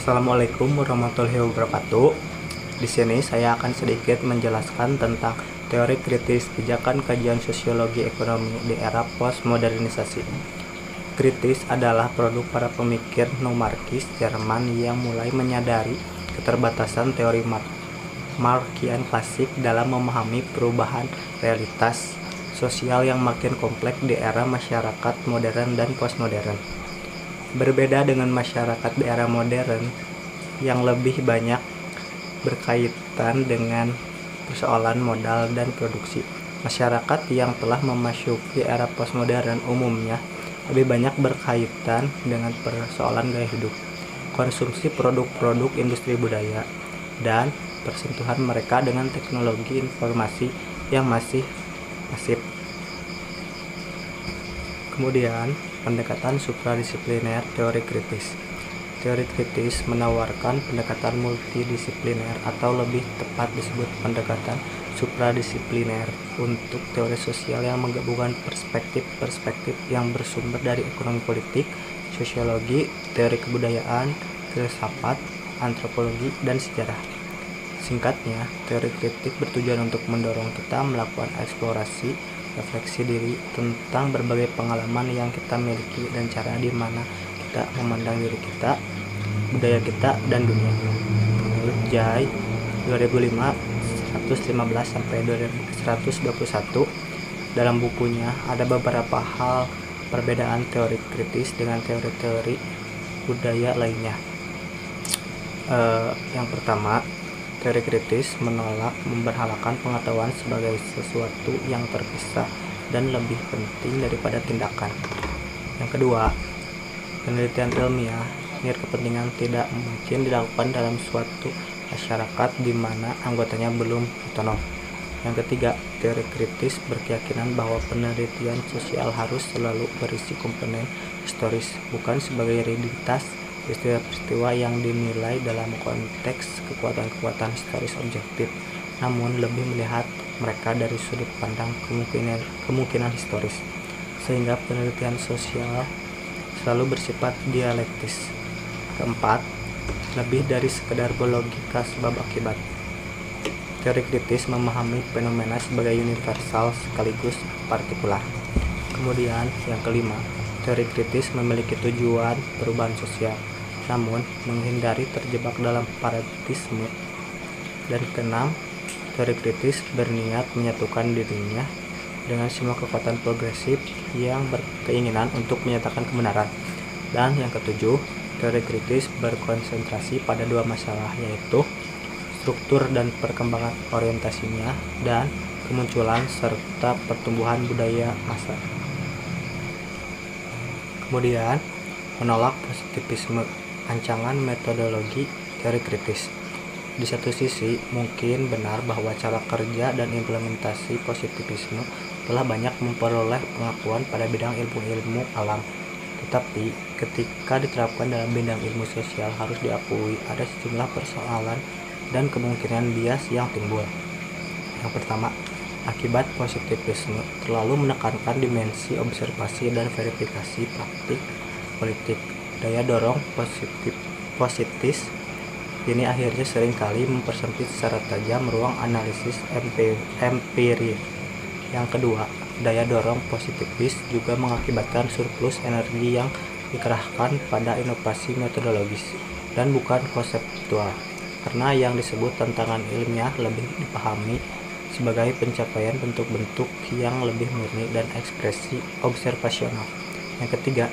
Assalamualaikum warahmatullahi wabarakatuh. Di sini saya akan sedikit menjelaskan tentang teori kritis pijakan kajian sosiologi ekonomi di era postmodernisasi. Kritis adalah produk para pemikir Neumarkis Jerman yang mulai menyadari keterbatasan teori Marxian klasik dalam memahami perubahan realitas sosial yang makin kompleks di era masyarakat modern dan postmodern. Berbeda dengan masyarakat di era modern yang lebih banyak berkaitan dengan persoalan modal dan produksi, masyarakat yang telah memasuki era postmodern umumnya lebih banyak berkaitan dengan persoalan gaya hidup, konsumsi produk-produk industri budaya, dan persentuhan mereka dengan teknologi informasi yang masih masif. Kemudian, pendekatan supradisipliner teori kritis. Teori kritis menawarkan pendekatan multidisipliner atau lebih tepat disebut pendekatan supradisipliner untuk teori sosial yang menggabungkan perspektif-perspektif yang bersumber dari ekonomi politik, sosiologi, teori kebudayaan, filsafat, antropologi, dan sejarah. Singkatnya, teori kritik bertujuan untuk mendorong kita melakukan eksplorasi refleksi diri tentang berbagai pengalaman yang kita miliki dan cara di mana kita memandang diri kita, budaya kita, dan dunia. Menurut Jay 2005 115 sampai 121 dalam bukunya ada beberapa hal perbedaan teori kritis dengan teori-teori budaya lainnya. Yang pertama, teori kritis menolak memberhalakan pengetahuan sebagai sesuatu yang terpisah dan lebih penting daripada tindakan. Yang kedua, penelitian ilmiah kepentingan tidak mungkin dilakukan dalam suatu masyarakat di mana anggotanya belum otonom. Yang ketiga, teori kritis berkeyakinan bahwa penelitian sosial harus selalu berisi komponen historis, bukan sebagai realitas peristiwa-peristiwa yang dinilai dalam konteks kekuatan-kekuatan historis objektif, namun lebih melihat mereka dari sudut pandang kemungkinan historis, sehingga penelitian sosial selalu bersifat dialektis. Keempat, lebih dari sekedar logika sebab akibat. Teori kritis memahami fenomena sebagai universal sekaligus partikular. Kemudian yang kelima, teori kritis memiliki tujuan perubahan sosial, namun menghindari terjebak dalam paradigmatisme. Dan keenam, teori kritis berniat menyatukan dirinya dengan semua kekuatan progresif yang berkeinginan untuk menyatakan kebenaran. Dan yang ketujuh, teori kritis berkonsentrasi pada dua masalah, yaitu struktur dan perkembangan orientasinya dan kemunculan serta pertumbuhan budaya massa. Kemudian, menolak positivisme. Ancangan metodologi teori kritis. Di satu sisi, mungkin benar bahwa cara kerja dan implementasi positivisme telah banyak memperoleh pengakuan pada bidang ilmu-ilmu alam. Tetapi, ketika diterapkan dalam bidang ilmu sosial harus diakui ada sejumlah persoalan dan kemungkinan bias yang timbul. Yang pertama, akibat positivisme terlalu menekankan dimensi observasi dan verifikasi praktik politik. Daya dorong positis ini akhirnya seringkali mempersempit secara tajam ruang analisis empiris. Yang kedua, daya dorong positivis juga mengakibatkan surplus energi yang dikerahkan pada inovasi metodologis dan bukan konseptual, karena yang disebut tantangan ilmiah lebih dipahami sebagai pencapaian bentuk-bentuk yang lebih murni dan ekspresi observasional. Yang ketiga,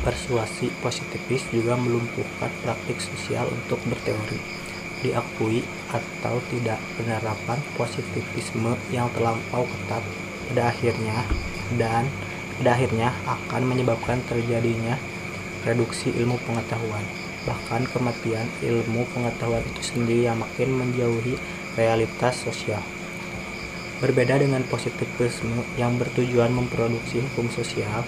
persuasi positivis juga melumpuhkan praktik sosial untuk berteori. Diakui atau tidak, penerapan positivisme yang terlampau ketat pada akhirnya akan menyebabkan terjadinya reduksi ilmu pengetahuan, bahkan kematian ilmu pengetahuan itu sendiri yang makin menjauhi realitas sosial. Berbeda dengan positivisme yang bertujuan memproduksi hukum sosial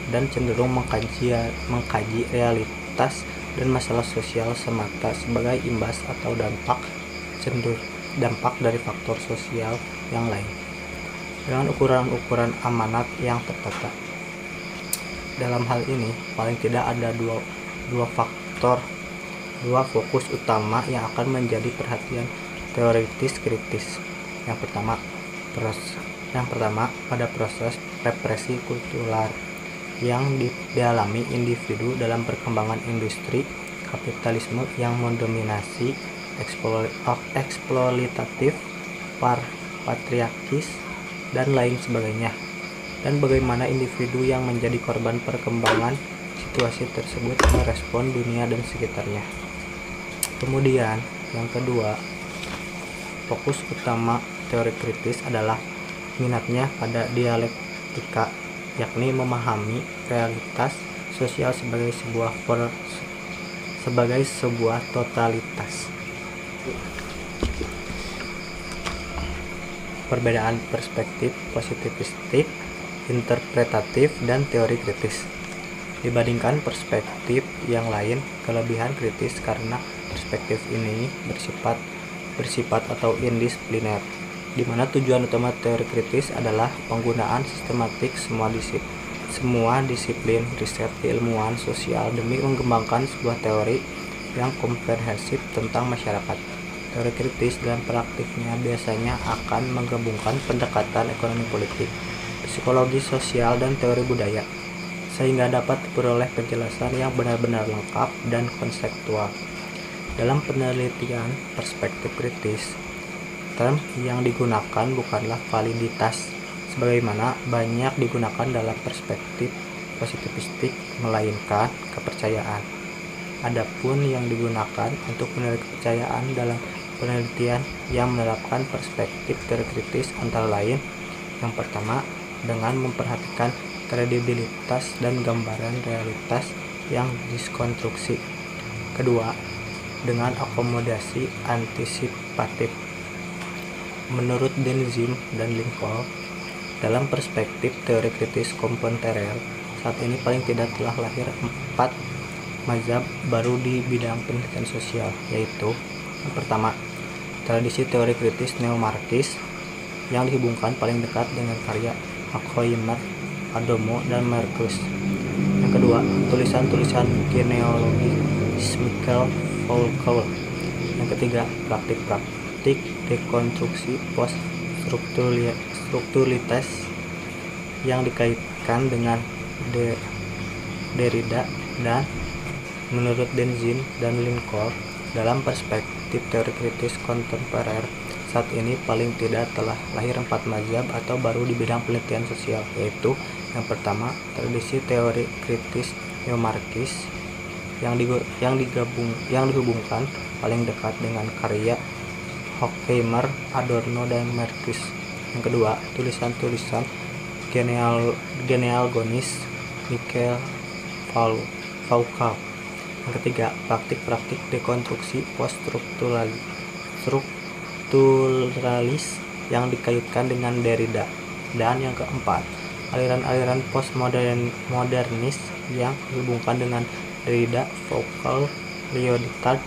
dan cenderung mengkaji realitas dan masalah sosial semata sebagai imbas atau dampak dari faktor sosial yang lain, dengan ukuran-ukuran amanat yang tertata. Dalam hal ini, paling tidak ada dua faktor dua fokus utama yang akan menjadi perhatian teoritis kritis. Yang pertama pada proses represi kultural yang dialami individu dalam perkembangan industri kapitalisme yang mendominasi eksploitatif, patriarkis, dan lain sebagainya, dan bagaimana individu yang menjadi korban perkembangan situasi tersebut merespon dunia dan sekitarnya. Kemudian yang kedua, fokus utama teori kritis adalah minatnya pada dialektika, yakni memahami realitas sosial sebagai sebuah totalitas. Perbedaan perspektif positivistik, interpretatif, dan teori kritis. Dibandingkan perspektif yang lain, kelebihan kritis karena perspektif ini bersifat atau indisipliner, di mana tujuan utama teori kritis adalah penggunaan sistematik semua disiplin riset keilmuan sosial demi mengembangkan sebuah teori yang komprehensif tentang masyarakat. Teori kritis dalam praktiknya biasanya akan menggabungkan pendekatan ekonomi politik, psikologi sosial, dan teori budaya, sehingga dapat diperoleh penjelasan yang benar-benar lengkap dan konseptual. Dalam penelitian perspektif kritis, term yang digunakan bukanlah validitas, sebagaimana banyak digunakan dalam perspektif positivistik, melainkan kepercayaan. Adapun yang digunakan untuk menilai kepercayaan dalam penelitian yang menerapkan perspektif teori kritis antara lain: yang pertama, dengan memperhatikan kredibilitas dan gambaran realitas yang diskonstruksi. Kedua, dengan akomodasi antisipatif. Menurut Denzin dan Lincoln, dalam perspektif teori kritis kontemporer, saat ini paling tidak telah lahir 4 mazhab baru di bidang penelitian sosial, yaitu: yang pertama, tradisi teori kritis neo-marxis yang dihubungkan paling dekat dengan karya Horkheimer, Adorno, dan Marcuse. Yang kedua, tulisan-tulisan genealogis Michael Foucault. Yang ketiga, praktik-praktik dekonstruksi post-strukturalitas yang dikaitkan dengan Derrida. Dan menurut Denzin dan Lincoln, dalam perspektif teori kritis kontemporer, saat ini paling tidak telah lahir 4 mazhab atau baru di bidang penelitian sosial, yaitu: yang pertama, tradisi teori kritis neo-marxis yang dihubungkan paling dekat dengan karya Horkheimer, Adorno, dan Marcuse. Yang kedua, tulisan-tulisan genealogonis Michael Foucault. Yang ketiga, praktik-praktik dekonstruksi post-strukturalis yang dikaitkan dengan Derrida. Dan yang keempat, aliran-aliran postmodernis yang dihubungkan dengan Derrida, Foucault, Lyotard,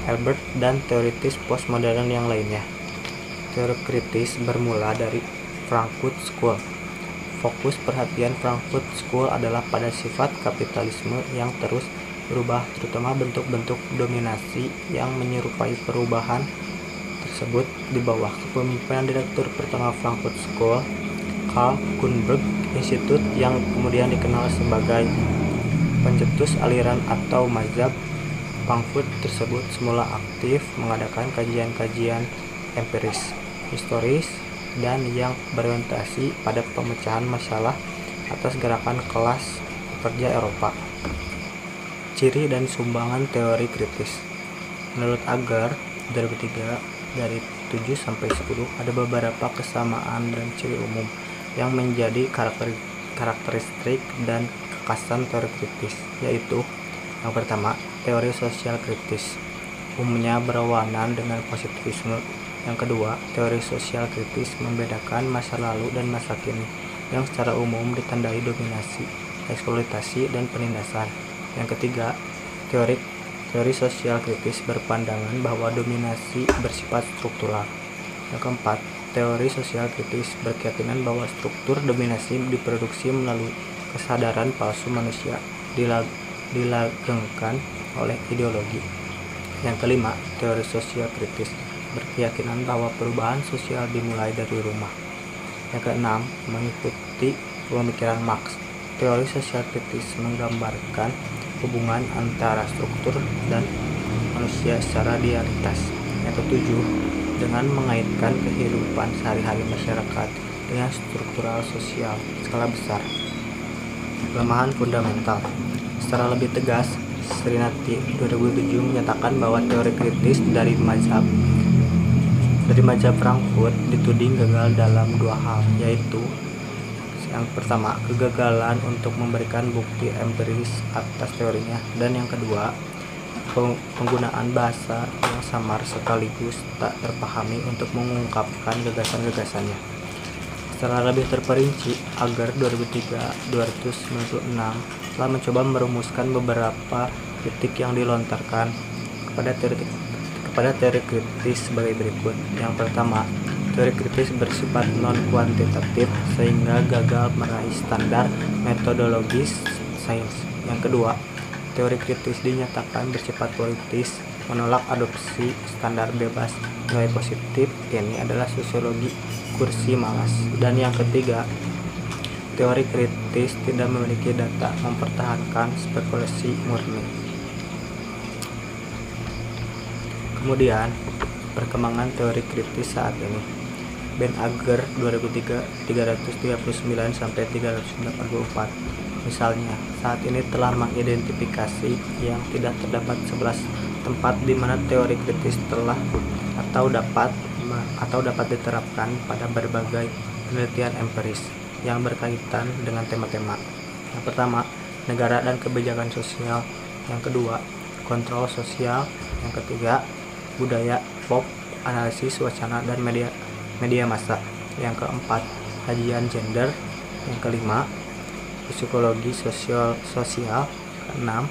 Albert, dan teoritis postmodern yang lainnya. Teori kritis bermula dari Frankfurt School. Fokus perhatian Frankfurt School adalah pada sifat kapitalisme yang terus berubah, terutama bentuk-bentuk dominasi yang menyerupai perubahan tersebut di bawah kepemimpinan Direktur Pertama Frankfurt School, Karl Grünberg Institute, yang kemudian dikenal sebagai pencetus aliran atau mazhab. Frankfurt tersebut semula aktif mengadakan kajian-kajian empiris, historis, dan yang berorientasi pada pemecahan masalah atas gerakan kelas pekerja Eropa. Ciri dan sumbangan teori kritis. Menurut Agar 2003, dari 7-10 ada beberapa kesamaan dan ciri umum yang menjadi karakteristik dan kekhasan teori kritis, yaitu: yang pertama, teori sosial kritis umumnya berlawanan dengan positivisme. Yang kedua, teori sosial kritis membedakan masa lalu dan masa kini, yang secara umum ditandai dominasi, eksploitasi, dan penindasan. Yang ketiga, teori sosial kritis berpandangan bahwa dominasi bersifat struktural. Yang keempat, teori sosial kritis berkeyakinan bahwa struktur dominasi diproduksi melalui kesadaran palsu manusia, dilanggengkan oleh ideologi. Yang kelima, teori sosial kritis berkeyakinan bahwa perubahan sosial dimulai dari rumah. Yang keenam, mengikuti pemikiran Marx. Teori sosial kritis menggambarkan hubungan antara struktur dan manusia secara dialitas. Yang ketujuh, dengan mengaitkan kehidupan sehari-hari masyarakat dengan struktural sosial skala besar. Kelemahan fundamental. Secara lebih tegas, Srinati 2007 menyatakan bahwa teori kritis dari mazhab Frankfurt dituding gagal dalam dua hal, yaitu yang pertama, kegagalan untuk memberikan bukti empiris atas teorinya, dan yang kedua, penggunaan bahasa yang samar sekaligus tak terpahami untuk mengungkapkan gagasan-gagasannya. Secara lebih terperinci, Agar 2003-296 telah mencoba merumuskan beberapa kritik yang dilontarkan kepada teori kritis sebagai berikut. Yang pertama, teori kritis bersifat non-kuantitatif sehingga gagal meraih standar metodologis sains. Yang kedua, teori kritis dinyatakan bersifat politis, menolak adopsi standar bebas nilai positif. Ini adalah sosiologi kursi malas. Dan yang ketiga, teori kritis tidak memiliki data, mempertahankan spekulasi murni. Kemudian, perkembangan teori kritis saat ini. Ben Agar 2003-339 sampai 384. Misalnya, saat ini telah mengidentifikasi yang tidak terdapat 11 tempat di mana teori kritis telah atau dapat diterapkan pada berbagai penelitian empiris yang berkaitan dengan tema-tema. Yang pertama, negara dan kebijakan sosial. Yang kedua, kontrol sosial. Yang ketiga, budaya, pop, analisis wacana dan media massa. Yang keempat, kajian gender. Yang kelima, psikologi sosial. Keenam,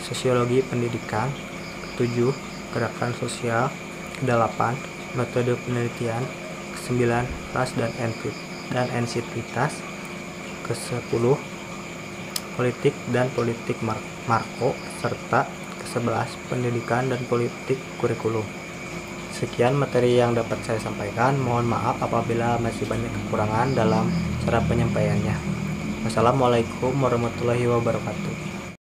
sosiologi pendidikan. Ketujuh, gerakan sosial. Kedelapan, metode penelitian. Kesembilan, ras dan entitas. Kesepuluh, politik dan politik Marko, serta ke-11, pendidikan dan politik kurikulum. Sekian materi yang dapat saya sampaikan. Mohon maaf apabila masih banyak kekurangan dalam cara penyampaiannya. Wassalamualaikum warahmatullahi wabarakatuh.